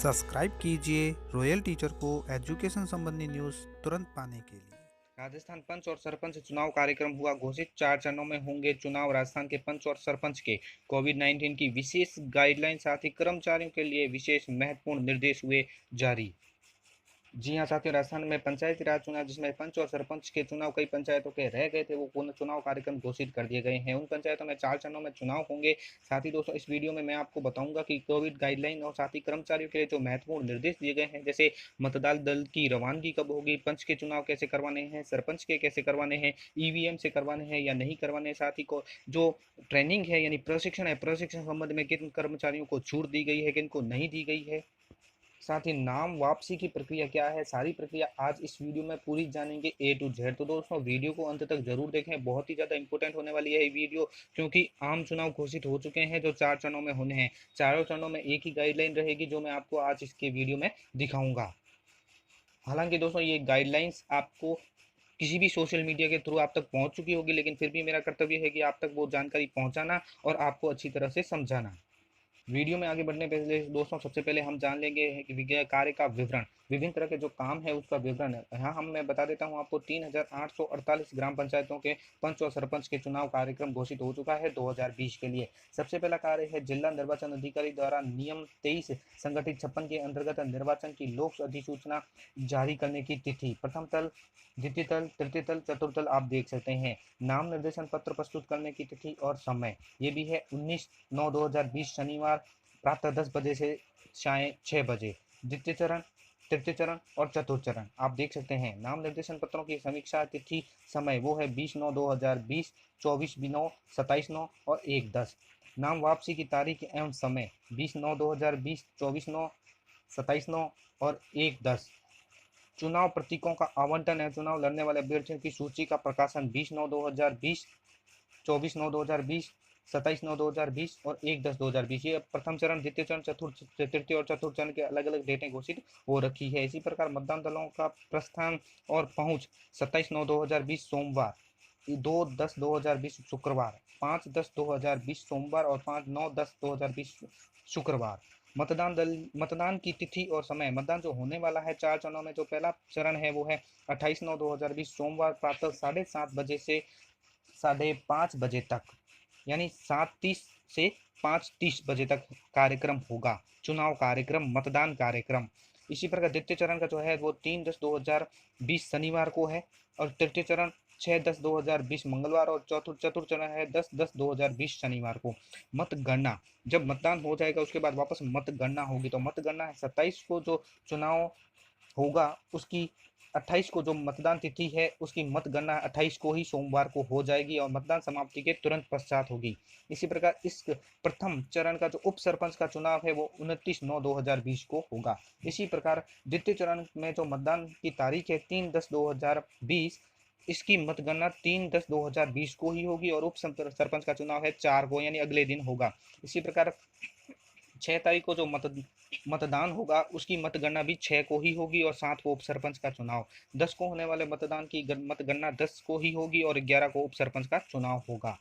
Subscribe कीजिए royal teacher को education संबंधी न्यूज़ तुरंत पाने के लिए। राजस्थान पंच और सरपंच चुनाव कार्यक्रम हुआ घोषित। 4 चरणों में होंगे चुनाव। राजस्थान के पंच और सरपंच के कोविड-19 की विशेष गाइडलाइन, साथ ही कर्मचारियों के लिए विशेष महत्वपूर्ण निर्देश हुए जारी। जी हाँ साथियों, राजस्थान में पंचायती राज चुनाव जिसमें पंच और सरपंच के चुनाव कई पंचायतों के रह गए थे, वो पुनः चुनाव कार्यक्रम घोषित कर दिए गए हैं। उन पंचायतों में 4 चरणों में चुनाव होंगे। साथ ही दोस्तों, इस वीडियो में मैं आपको बताऊंगा कि कोविड गाइडलाइन और साथ ही कर्मचारियों के लिए जो महत्वपूर्ण निर्देश दिए गए हैं, जैसे मतदान दल की रवानगी कब होगी, पंच के चुनाव कैसे करवाने हैं, सरपंच के कैसे करवाने हैं, ईवीएम से करवाने हैं या नहीं करवाने, साथ ही को जो ट्रेनिंग है यानी प्रशिक्षण है, प्रशिक्षण संबंध में किन कर्मचारियों को छूट दी गई है, किन को नहीं दी गई है, साथ ही नाम वापसी की प्रक्रिया क्या है, सारी प्रक्रिया आज इस वीडियो में पूरी जानेंगे ए टू जेड। तो दोस्तों, वीडियो को अंत तक जरूर देखें, बहुत ही ज़्यादा इंपॉर्टेंट होने वाली है ये वीडियो, क्योंकि आम चुनाव घोषित हो चुके हैं जो 4 चरणों में होने हैं। चारों चरणों में एक ही गाइडलाइन रहेगी जो मैं आपको आज इसके वीडियो में दिखाऊंगा। हालांकि दोस्तों, ये गाइडलाइंस आपको किसी भी सोशल मीडिया के थ्रू आप तक पहुंच चुकी होगी, लेकिन फिर भी मेरा कर्तव्य है कि आप तक वो जानकारी पहुंचाना और आपको अच्छी तरह से समझाना। वीडियो में आगे बढ़ने पहले दोस्तों, सबसे पहले हम जान लेंगे कि विज्ञान कार्य का विवरण, विभिन्न तरह के जो काम है उसका विवरण है। यहाँ मैं बता देता हूँ आपको, 3848 ग्राम पंचायतों के पंच और सरपंच के चुनाव कार्यक्रम घोषित हो चुका है 2020 के लिए। सबसे पहला कार्य है जिला निर्वाचन अधिकारी द्वारा नियम 23 संगठित 56 के अंतर्गत निर्वाचन की लोक अधिसूचना जारी करने की तिथि। प्रथम तल, द्वितीय तल, तृतीय तल, चतुर्थ तल आप देख सकते हैं। नाम निर्देशन पत्र प्रस्तुत करने की तिथि और समय ये भी है 19/9/2020 शनिवार प्रातः 10 बजे से साय 6 बजे। द्वितीय चरण, तृतीय चरण और चतुर्थ चरण आप देख सकते हैं। नाम निर्देशन पत्रों की समीक्षा तिथि समय वो है 20/9/2020, 24/9, 27/9 और 1/10। नाम वापसी की तारीख एवं समय 20/9/2020, 24/9, 27/9 और 1/10। चुनाव प्रतीकों का आवंटन है। चुनाव लड़ने वाले अभ्यर्थियों की सूची का प्रकाशन 20/9/2020, 24/9/2020, 27/9/2020 और 1/10/2020। ये प्रथम चरण, द्वितीय चरण, चतुर्थ, तृतीय और चतुर्थ चरण के अलग अलग डेटें घोषित हो रखी है। इसी प्रकार मतदान दलों का प्रस्थान और पहुंच 27/9/2020 सोमवार, 2/10/2020 शुक्रवार, 5/10/2020 सोमवार और 5/9/10/2020 शुक्रवार। मतदान की तिथि और समय, मतदान जो होने वाला है 4 चरणों में, जो पहला चरण है वो है 28/9/2020 सोमवार प्रातः 7:30 बजे से 5:30 बजे तक, यानी 7:30 से 5:30 बजे तक कार्यक्रम होगा, चुनाव कार्यक्रम, मतदान कार्यक्रम। इसी प्रकार द्वितीय चरण का जो है वो 3/10/2020 शनिवार को है, और तृतीय चरण 6/10/2020 मंगलवार, और चतुर्थ चरण है 10/10/2020 शनिवार को। मतगणना, जब मतदान हो जाएगा उसके बाद वापस मतगणना होगी। तो मतगणना है 27 को जो चुनाव होगा उसकी, 28 को जो मतदान तिथि है उसकी मतगणना 28 को ही सोमवार को हो जाएगी और मतदान समाप्ति के तुरंत पश्चात होगी। इसी प्रकार इस प्रथम चरण का जो उप सरपंच का चुनाव है वो 29/9/2020 को होगा। इसी प्रकार द्वितीय चरण में जो मतदान की तारीख है 3/10/2020, इसकी मतगणना 3/10/2020 को ही होगी और उप सरपंच का चुनाव है 4 को, यानी अगले दिन होगा। इसी प्रकार 6 तारीख को जो मतदान होगा उसकी मतगणना भी 6 को ही होगी और 7 को उप सरपंच का चुनाव। 10 को होने वाले मतदान की मतगणना 10 को ही होगी और 11 को उप सरपंच का चुनाव होगा।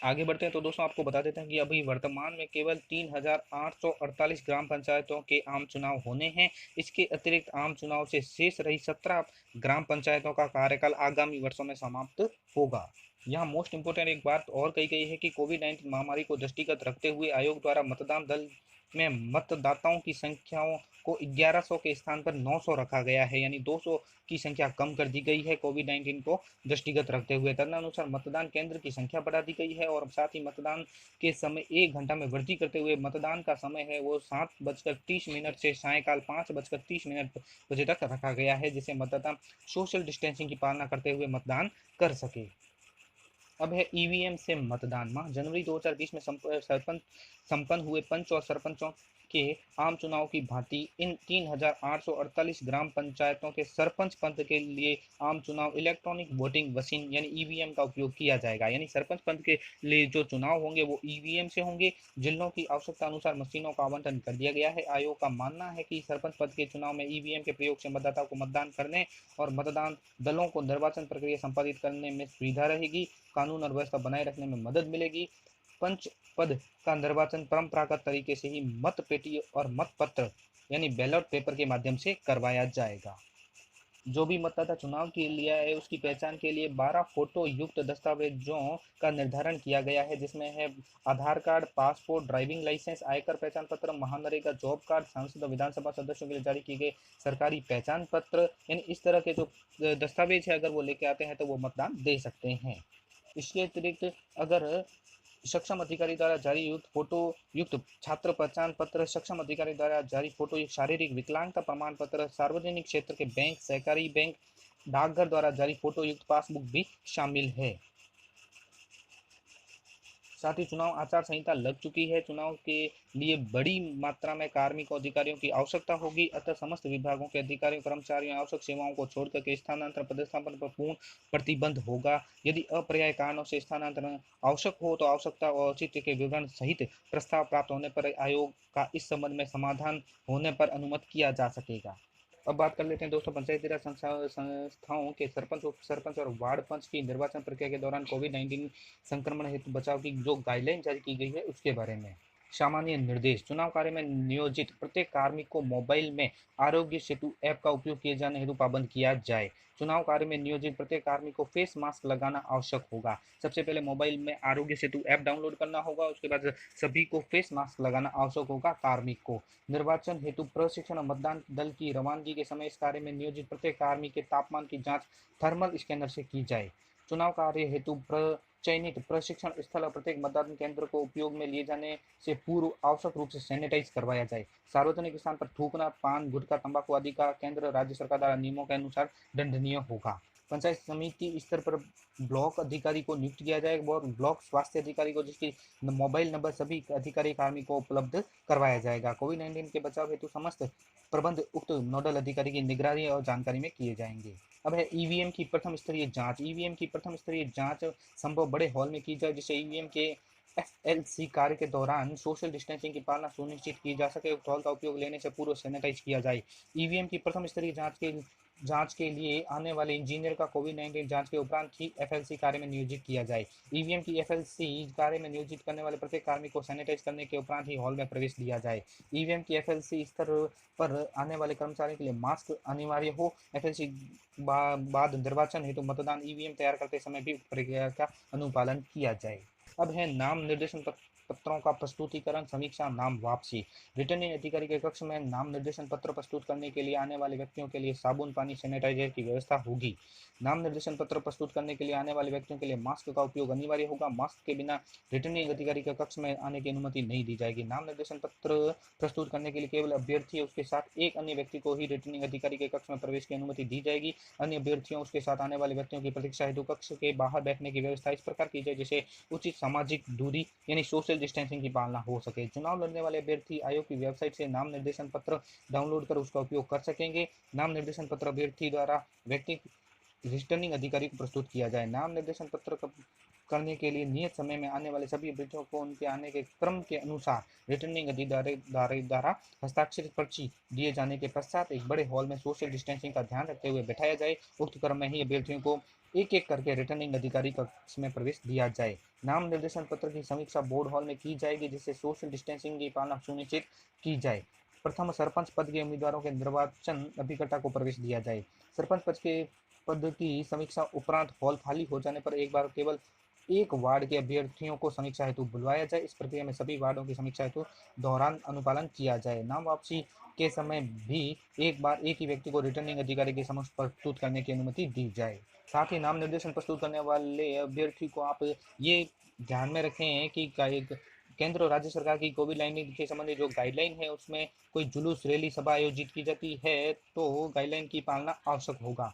आगे बढ़ते हैं तो दोस्तों, आपको बता देते हैं कि अभी वर्तमान में केवल 3848 ग्राम पंचायतों के आम चुनाव होने हैं। इसके अतिरिक्त आम चुनाव से शेष रही 17 ग्राम पंचायतों का कार्यकाल आगामी वर्षों में समाप्त होगा। यहाँ मोस्ट इंपोर्टेंट एक बात और कही गई है कि कोविड-19 महामारी को दृष्टिगत रखते हुए आयोग द्वारा मतदान दल में मतदाताओं की संख्याओं को 1100 के स्थान पर 900 रखा गया है, यानी 200 की संख्या कम कर दी गई है कोविड-19 को दृष्टिगत रखते हुए। तदनुसार मतदान केंद्र की संख्या बढ़ा दी गई है और साथ ही मतदान के समय 1 घंटा में वृद्धि करते हुए मतदान का समय है वो 7:30 से सायकाल 5:30 बजे तक रखा गया है, जिसे मतदाता सोशल डिस्टेंसिंग की पालना करते हुए मतदान कर सके। अब है ईवीएम से मतदान। माह जनवरी 2020 में संपन्न हुए पंच और सरपंचों के आम चुनाव की भांति इन 3848 ग्राम पंचायतों के सरपंच पद के लिए आम चुनाव इलेक्ट्रॉनिक वोटिंग मशीन यानी ईवीएम का उपयोग किया जाएगा। यानी सरपंच पद के लिए जो चुनाव होंगे वो ईवीएम से होंगे। जिलों की आवश्यकता अनुसार मशीनों का आवंटन कर दिया गया है। आयोग का मानना है कि सरपंच पद के चुनाव में ईवीएम के प्रयोग से मतदाताओं को मतदान करने और मतदान दलों को निर्वाचन प्रक्रिया संपादित करने में सुविधा रहेगी, कानून और व्यवस्था बनाए रखने में मदद मिलेगी। पंच पद का निर्वाचन परंपरागत तरीके से ही मत पेटी और मत पत्र यानी बैलेट पेपर के माध्यम से करवाया जाएगा। जो भी मतदाता चुनाव के लिए आए उसकी पहचान के लिए 12 फोटो युक्त दस्तावेजों का निर्धारण किया गया है, जिसमें है आधार कार्ड, पासपोर्ट, ड्राइविंग लाइसेंस, आयकर पहचान पत्र, महानरेगा जॉब कार्ड, सांसद और विधानसभा सदस्यों के लिए जारी किए गए सरकारी पहचान पत्र। यानी इस तरह के जो दस्तावेज है अगर वो लेके आते हैं तो वो मतदान दे सकते हैं। इसके अतिरिक्त अगर सक्षम अधिकारी द्वारा जारी युक्त फोटो युक्त छात्र पहचान पत्र, सक्षम अधिकारी द्वारा जारी फोटो युक्त शारीरिक विकलांगता प्रमाण पत्र, सार्वजनिक क्षेत्र के बैंक, सहकारी बैंक, डाकघर द्वारा जारी फोटो युक्त पासबुक भी शामिल है। साथ ही चुनाव आचार संहिता लग चुकी है। चुनाव के लिए बड़ी मात्रा में कार्मिकों अधिकारियों की आवश्यकता होगी, अतः समस्त विभागों के अधिकारियों कर्मचारियों आवश्यक सेवाओं को छोड़कर के स्थानांतरण पदस्थापन पर पूर्ण प्रतिबंध होगा। यदि अपर्यायी कारणों से स्थानांतरण आवश्यक हो तो आवश्यकता और औचित्य के विवरण सहित प्रस्ताव प्राप्त होने पर आयोग का इस संबंध में समाधान होने पर अनुमत किया जा सकेगा। अब बात कर लेते हैं दोस्तों पंचायती राज संस्थाओं के सरपंच, उप सरपंच और वार्ड पंच की निर्वाचन प्रक्रिया के दौरान कोविड-19 संक्रमण हेतु बचाव की जो गाइडलाइन जारी की गई है उसके बारे में। सामान्य निर्देश: चुनाव कार्य में नियोजित प्रत्येक कार्मिक को मोबाइल में आरोग्य सेतु ऐप का उपयोग किए जाने हेतु पाबंद किया जाए। चुनाव कार्य में नियोजित प्रत्येक कार्मिक को फेस मास्क लगाना आवश्यक होगा। सबसे पहले मोबाइल में आरोग्य सेतु ऐप डाउनलोड करना होगा, उसके बाद सभी को फेस मास्क लगाना आवश्यक होगा। कार्मिक को निर्वाचन हेतु प्रशिक्षण और मतदान दल की रवानगी के समय इस कार्य में नियोजित प्रत्येक कार्मिक के तापमान की जांच थर्मल स्कैनर से की जाए। चुनाव कार्य हेतु चयनित प्रशिक्षण स्थल और प्रत्येक मतदान केंद्र को उपयोग में लिए जाने से पूर्व आवश्यक रूप से सैनिटाइज करवाया जाए। सार्वजनिक स्थान पर थूकना, पान, गुटखा, तंबाकू आदि का केंद्र राज्य सरकार द्वारा नियमों के अनुसार दंडनीय होगा। पंचायत समिति स्तर पर ब्लॉक अधिकारी को नियुक्त किया जाएगा और ब्लॉक स्वास्थ्य अधिकारी को जिसकी मोबाइल नंबर सभी अधिकारी कार्मिक को उपलब्ध करवाया जाएगा। कोविड-19 के बचाव हेतु समस्त प्रबंध उक्त नोडल अधिकारी की निगरानी और जानकारी में किए जाएंगे। अब है ईवीएम की प्रथम स्तरीय जांच। ईवीएम की प्रथम स्तरीय जांच संभव बड़े हॉल में की जाए, जिससे ईवीएम के एफएलसी कार्य के दौरान सोशल डिस्टेंसिंग की पालना सुनिश्चित की जा सके। उक्त हॉल का उपयोग लेने से पूर्व सैनिटाइज किया जाए। ईवीएम की प्रथम स्तरीय जांच के लिए आने वाले इंजीनियर का कोविड-19 जांच के उपरांत ही एफएलसी कार्य में नियोजित किया जाए। ईवीएम की एफएलसी कार्य में नियोजित करने वाले प्रत्येक कार्मिक को सैनिटाइज करने के उपरांत ही हॉल में प्रवेश दिया जाए। ईवीएम की एफएलसी स्तर पर आने वाले कर्मचारियों के लिए मास्क अनिवार्य हो। एफएलसी बाद निर्वाचन हेतु मतदान ईवीएम तैयार करते समय भी प्रक्रिया का अनुपालन किया जाए। अब है नाम निर्देशन पत्रों का प्रस्तुतिकरण, समीक्षा, नाम वापसी। रिटर्निंग अधिकारी के कक्ष में नाम निर्देशन पत्र प्रस्तुत करने के लिए आने वाले व्यक्तियों के लिए साबुन, पानी, सैनिटाइजर की व्यवस्था होगी। नाम निर्देशन पत्र प्रस्तुत करने के लिए आने वाले व्यक्तियों के लिए मास्क का उपयोग अनिवार्य होगा। मास्क के बिना रिटर्निंग अधिकारी के कक्ष में आने की अनुमति नहीं दी जाएगी। नाम निर्देशन पत्र प्रस्तुत करने के लिए केवल अभ्यर्थी और उसके साथ एक अन्य व्यक्ति को ही रिटर्निंग अधिकारी के कक्ष में प्रवेश की अनुमति दी जाएगी। अन्य अभ्यर्थियों उसके साथ आने वाले व्यक्तियों की प्रतीक्षा हेतु कक्ष के बाहर बैठने की व्यवस्था इस प्रकार की जाए जिसे उचित सामाजिक दूरी यानी सोशल डिस्टेंसिंग की पालना हो सके। चुनाव लड़ने वाले अभ्यर्थी आयोग की वेबसाइट से नाम निर्देशन पत्र डाउनलोड कर उसका उपयोग कर सकेंगे। नाम निर्देशन पत्र अभ्यर्थी द्वारा व्यक्ति रिटर्निंग अधिकारी को प्रस्तुत किया जाए। नाम निर्देशन पत्र करने के लिए नियत समय में आने वाले सभी अभ्यर्थियों को उनके आने के क्रम के अनुसार रिटर्निंग अधिकारी द्वारा हस्ताक्षरित पर्ची दिए जाने के पश्चात एक बड़े हॉल में सोशल डिस्टेंसिंग का ध्यान रखते हुए बैठाया जाए। उक्त क्रम में ही अभ्यर्थियों को एक एक करके रिटर्निंग अधिकारी कक्ष में प्रवेश दिया जाए। नाम निर्देशन पत्र की समीक्षा बोर्ड हॉल में की जाएगी, जिससे सोशल डिस्टेंसिंग की पालना सुनिश्चित की जाए। प्रथम सरपंच पद के उम्मीदवारों के निर्वाचन अभिकर्ता को प्रवेश दिया जाए। सरपंच पद की समीक्षा उपरांत हॉल खाली हो जाने पर एक बार केवल एक वार्ड के अभ्यर्थियों को समीक्षा हेतु बुलवाया जाए। इस प्रक्रिया में सभी वार्डों की समीक्षा हेतु दौरान अनुपालन किया जाए। नाम वापसी के समय भी एक बार एक ही व्यक्ति को रिटर्निंग अधिकारी के समक्ष प्रस्तुत करने की अनुमति दी जाए। साथ ही नाम निर्देशन प्रस्तुत करने वाले अभ्यर्थी को आप ये ध्यान में रखें कि केंद्र और राज्य सरकार की कोविड-19 के संबंधी जो गाइडलाइन है उसमें कोई जुलूस, रैली, सभा आयोजित की जाती है तो गाइडलाइन की पालना आवश्यक होगा।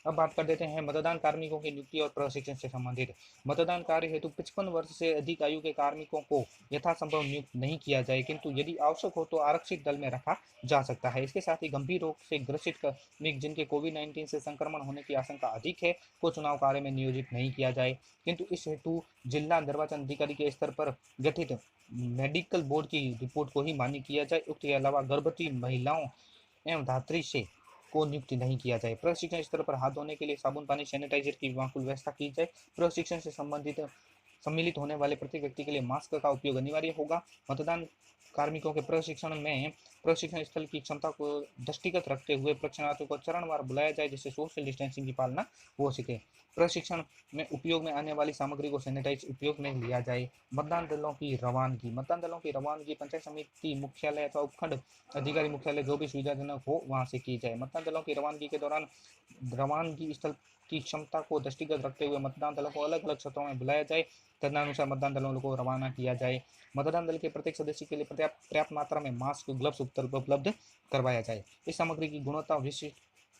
अब बात कर देते हैं मतदान कार्मिकों की नियुक्ति और प्रशिक्षण से संबंधित। मतदान कार्य हेतु 55 वर्ष से अधिक आयु के कार्मिकों को यथासंभव नियुक्त नहीं किया जाए, किंतु यदि आवश्यक हो तो आरक्षित दल में रखा जा सकता है। इसके साथ ही गंभीर रोग से ग्रसित कार्मिक जिनके कोविड-19 से संक्रमण होने की आशंका अधिक है को चुनाव कार्य में नियोजित नहीं किया जाए, किंतु इस हेतु जिला निर्वाचन अधिकारी के स्तर पर गठित मेडिकल बोर्ड की रिपोर्ट को ही मान्य किया जाए। उक्त के अलावा गर्भवती महिलाओं एवं धात्री से को नियुक्त नहीं किया जाए। प्रशिक्षण स्तर पर हाथ धोने के लिए साबुन, पानी, सैनिटाइजर की माकूल व्यवस्था की जाए। प्रशिक्षण से संबंधित सम्मिलित होने वाले प्रत्येक व्यक्ति के लिए मास्क का उपयोग अनिवार्य होगा। मतदान कार्मिकों के प्रशिक्षण स्थल की क्षमता को दृष्टिगत रखते हुए प्रशिक्षणार्थियों को चरणवार बुलाया जाए, जिससे सोशल डिस्टेंसिंग की पालना हो सके। प्रशिक्षण में उपयोग में आने वाली सामग्री को सैनिटाइज उपयोग में लिया जाए। मतदान दलों की रवानगी पंचायत समिति मुख्यालय अथवा उपखंड अधिकारी मुख्यालय जो भी सुविधाजनक हो वहां से की जाए। मतदान दलों की रवानगी के दौरान रवानगी स्थल की क्षमता को दृष्टिगत रखते हुए मतदान दलों को अलग अलग क्षेत्रों में बुलाया जाए, तदनुसार मतदान दलों को रवाना किया जाए। मतदान दल के प्रत्येक सदस्य के लिए पर्याप्त मात्रा में मास्क, ग्लव्स उपलब्ध करवाया जाए। इस सामग्री की गुणवत्ता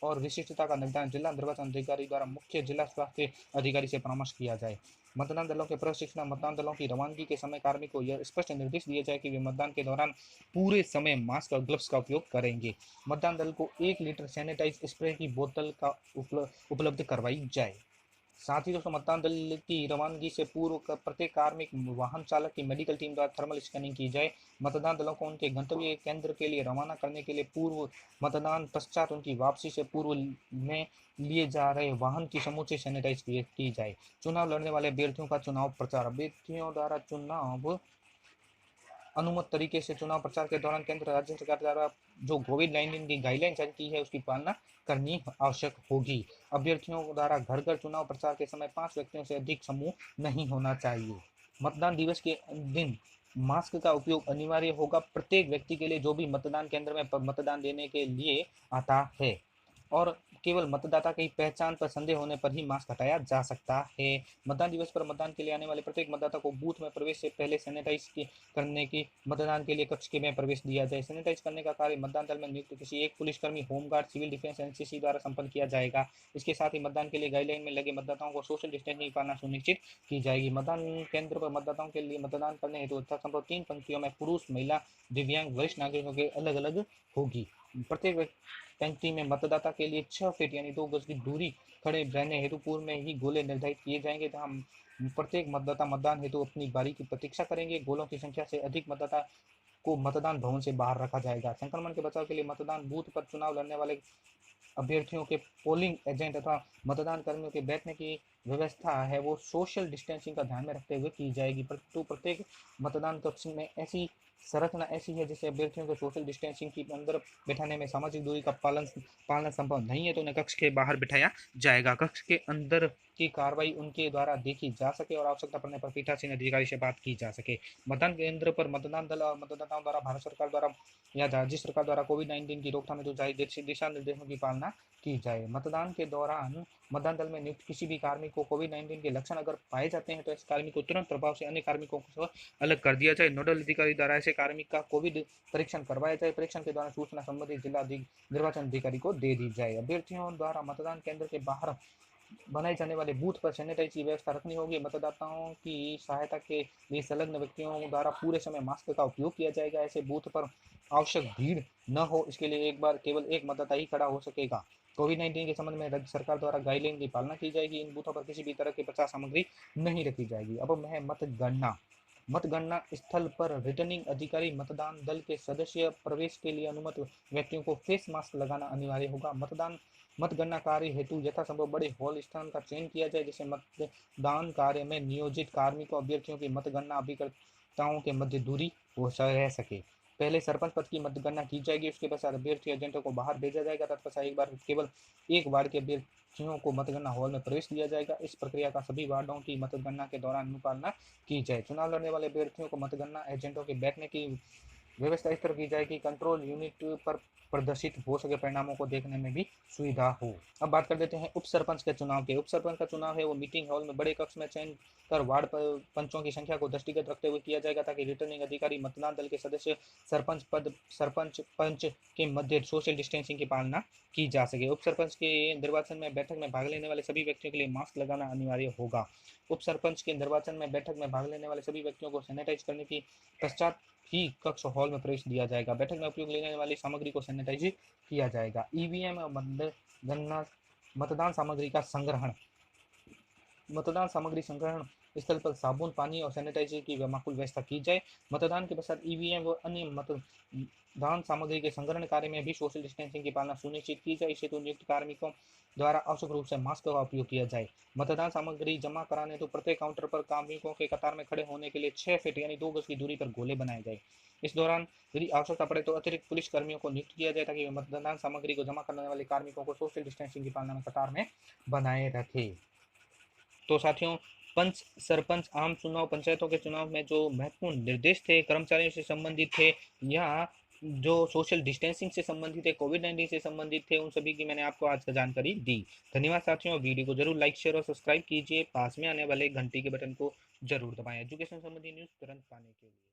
और विशिष्टता का निर्धारण जिला निर्वाचन अधिकारी द्वारा मुख्य जिला स्वास्थ्य अधिकारी से परामर्श किया जाए। मतदान दलों के प्रशिक्षण मतदान दलों की रवानगी के समय कार्मिकों को यह स्पष्ट निर्देश दिए जाए कि वे मतदान के दौरान पूरे समय मास्क और ग्लव्स का उपयोग करेंगे। मतदान दल को 1 लीटर सैनिटाइज स्प्रे की बोतल का उपलब्ध करवाई जाए। साथ ही दोस्तों मतदान दल की रवानगी से पूर्व प्रत्येक कार्मिक वाहन चालक की मेडिकल टीम द्वारा थर्मल स्कैनिंग की जाए। मतदान दलों को उनके गंतव्य केंद्र के लिए रवाना करने के लिए पूर्व मतदान पश्चात उनकी वापसी से पूर्व में लिए जा रहे वाहन की समूचे सैनिटाइज की जाए। चुनाव लड़ने वाले अभ्यर्थियों का चुनाव प्रचार। अभ्यर्थियों द्वारा चुनाव अनुमत तरीके से चुनाव प्रचार के दौरान केंद्र राज्य सरकार द्वारा जो कोविड-19 की गाइडलाइन जारी की है उसकी पालना करनी आवश्यक होगी। अभ्यर्थियों द्वारा घर घर चुनाव प्रचार के समय 5 व्यक्तियों से अधिक समूह नहीं होना चाहिए। मतदान दिवस के दिन मास्क का उपयोग अनिवार्य होगा प्रत्येक व्यक्ति के लिए जो भी मतदान केंद्र में मतदान देने के लिए आता है, और केवल मतदाता की पहचान पर संदेह होने पर ही मास्क हटाया जा सकता है। मतदान दिवस पर मतदान के लिए आने वाले प्रत्येक मतदाता को बूथ में प्रवेश से पहले सैनिटाइज करने की मतदान के लिए कक्ष के में प्रवेश दिया जाए। सैनिटाइज करने का कार्य मतदान दल में नियुक्त किसी एक पुलिसकर्मी, होमगार्ड, सिविल डिफेंस, एनसीसी द्वारा संपन्न किया जाएगा। इसके साथ ही मतदान के लिए गाइडलाइन में लगे मतदाताओं को सोशल डिस्टेंसिंग की पालना सुनिश्चित की जाएगी। मतदान केंद्र पर मतदाताओं के लिए मतदान करने हेतु यथासंभव 3 पंक्तियों में पुरुष, महिला, दिव्यांग, वरिष्ठ नागरिकों के अलग अलग होगी। प्रत्येक पंक्ति में मतदाता के लिए 6 फीट यानी 2 गज की दूरी खड़े रहने हेतु पूर्व में ही गोले निर्धारित किए जाएंगे, जहां प्रत्येक मतदाता मतदान हेतु अपनी बारी की प्रतीक्षा करेंगे। गोलों की संख्या से अधिक मतदाता को मतदान भवन से बाहर रखा जाएगा। संक्रमण के बचाव के लिए मतदान बूथ पर चुनाव लड़ने वाले अभ्यर्थियों के पोलिंग एजेंट अथवा मतदान कर्मियों के बैठने की व्यवस्था है वो सोशल डिस्टेंसिंग का ध्यान में रखते हुए की जाएगी, परंतु प्रत्येक मतदान कक्ष में ऐसी संरचना ऐसी है जिससे अभ्यर्थियों को सोशल डिस्टेंसिंग के अंदर बैठाने में सामाजिक दूरी का पालना संभव नहीं है तो उन्हें कक्ष के बाहर बिठाया जाएगा। कक्ष के अंदर की कार्रवाई उनके द्वारा देखी जा सके और आवश्यकता पड़ने पर पीठासीन अधिकारी से बात की जा सके। मतदान केंद्र पर मतदान दल और मतदाताओं द्वारा भारत सरकार द्वारा या राज्य सरकार द्वारा कोविड-19 की रोकथाम हेतु जारी दिशा निर्देशों की पालना की जाए। मतदान के दौरान मतदान दल में नियुक्त किसी भी कार्मिक को कोविड-19 के लक्षण अगर पाए जाते हैं तो इस कार्मिक को तुरंत प्रभाव से अन्य कार्मिकों को अलग कर दिया जाए। नोडल अधिकारी द्वारा ऐसे कार्मिक का कोविड परीक्षण करवाया जाए। परीक्षण के दौरान सूचना संबंधित जिला निर्वाचन अधिकारी को दे दी जाए। अभ्यर्थियों द्वारा मतदान केंद्र के बाहर बनाए जाने वाले बूथ पर सैनिटाइज की व्यवस्था रखनी होगी। मतदाताओं की सहायता के लिए संलग्न व्यक्तियों द्वारा पूरे समय मास्क का उपयोग किया जाएगा। ऐसे बूथ पर आवश्यक भीड़ न हो इसके लिए एक बार केवल एक मतदाता ही खड़ा हो सकेगा। कोविड-19 के संबंध में राज्य सरकार द्वारा गाइडलाइन की पालना की जाएगी। इन बूथों पर किसी भी तरह की प्रचार सामग्री नहीं रखी जाएगी। अब है मतगणना स्थल पर रिटर्निंग अधिकारी मतदान दल के सदस्य प्रवेश के लिए अनुमत व्यक्तियों को फेस मास्क लगाना अनिवार्य होगा। मतगणना कार्य हेतु यथासंभव बड़े हॉल स्थान का चयन किया जाए जिससे मतदान कार्य में नियोजित कार्मिकों अभ्यर्थियों की मतगणना अभिकर्ताओं के मध्य दूरी रह सके। पहले सरपंच पद की मतगणना की जाएगी, उसके पश्चात अभ्यर्थी एजेंटों को बाहर भेजा जाएगा, तत्पश्चात केवल एक वार्ड के अभ्यर्थियों को मतगणना हॉल में प्रवेश दिया जाएगा। इस प्रक्रिया का सभी वार्डों की मतगणना के दौरान अनुपालना की जाए। चुनाव लड़ने वाले अभ्यर्थियों को मतगणना एजेंटों के बैठने की व्यवस्था इस तरह की जाए कि कंट्रोल यूनिट पर प्रदर्शित हो सके परिणामों को देखने में भी सुविधा हो। अब बात कर देते हैं उप सरपंच के चुनाव के। उप सरपंच का चुनाव है वो मीटिंग हॉल में बड़े कक्ष में चयन कर वार्ड पंचों की संख्या को दृष्टिगत रखते हुए किया जाएगा ताकि रिटर्निंग अधिकारी मतदान दल के सदस्य सरपंच पंच के मध्य सोशल डिस्टेंसिंग की पालना की जा सके। उप सरपंच के निर्वाचन में बैठक में भाग लेने वाले सभी व्यक्तियों के लिए मास्क लगाना अनिवार्य होगा। उप सरपंच के निर्वाचन में बैठक में भाग लेने वाले सभी व्यक्तियों को सैनिटाइज करने की पश्चात ही कक्ष हॉल में प्रवेश दिया जाएगा। बैठक में उपयोग लेने वाली सामग्री को सैनिटाइज किया जाएगा। ईवीएम और मतदान सामग्री का संग्रहण। मतदान सामग्री संग्रहण स्थल पर साबुन, पानी और सैनिटाइजर की माकूल व्यवस्था की जाए। मतदान के पश्चात ईवीएम व अन्य मतदान सामग्री के संग्रहण कार्य में भी सोशल डिस्टेंसिंग की पालना सुनिश्चित की जाए। इसे तो नियुक्त कार्मिकों द्वारा आवश्यक रूप से मास्क का उपयोग किया जाए। मतदान सामग्री जमा कराने तो प्रत्येक काउंटर पर कार्मिकों के कतार में खड़े होने के लिए 6 फीट यानी 2 गज की दूरी पर गोले बनाए जाए। इस दौरान यदि आवश्यकता पड़े तो अतिरिक्त पुलिस कर्मियों को नियुक्त किया जाए ताकि वे मतदान सामग्री को जमा करने वाले कार्मिकों को सोशल डिस्टेंसिंग की पालना में कतार में बनाए रखे। तो साथियों, पंच सरपंच आम चुनाव पंचायतों के चुनाव में जो महत्वपूर्ण निर्देश थे कर्मचारियों से संबंधित थे या जो सोशल डिस्टेंसिंग से संबंधित है, कोविड-19 से संबंधित थे, उन सभी की मैंने आपको आज का जानकारी दी। धन्यवाद साथियों। वीडियो को जरूर लाइक शेयर और सब्सक्राइब कीजिए। पास में आने वाले घंटी के बटन को जरूर दबाएं एजुकेशन संबंधी न्यूज़ तुरंत पाने के लिए।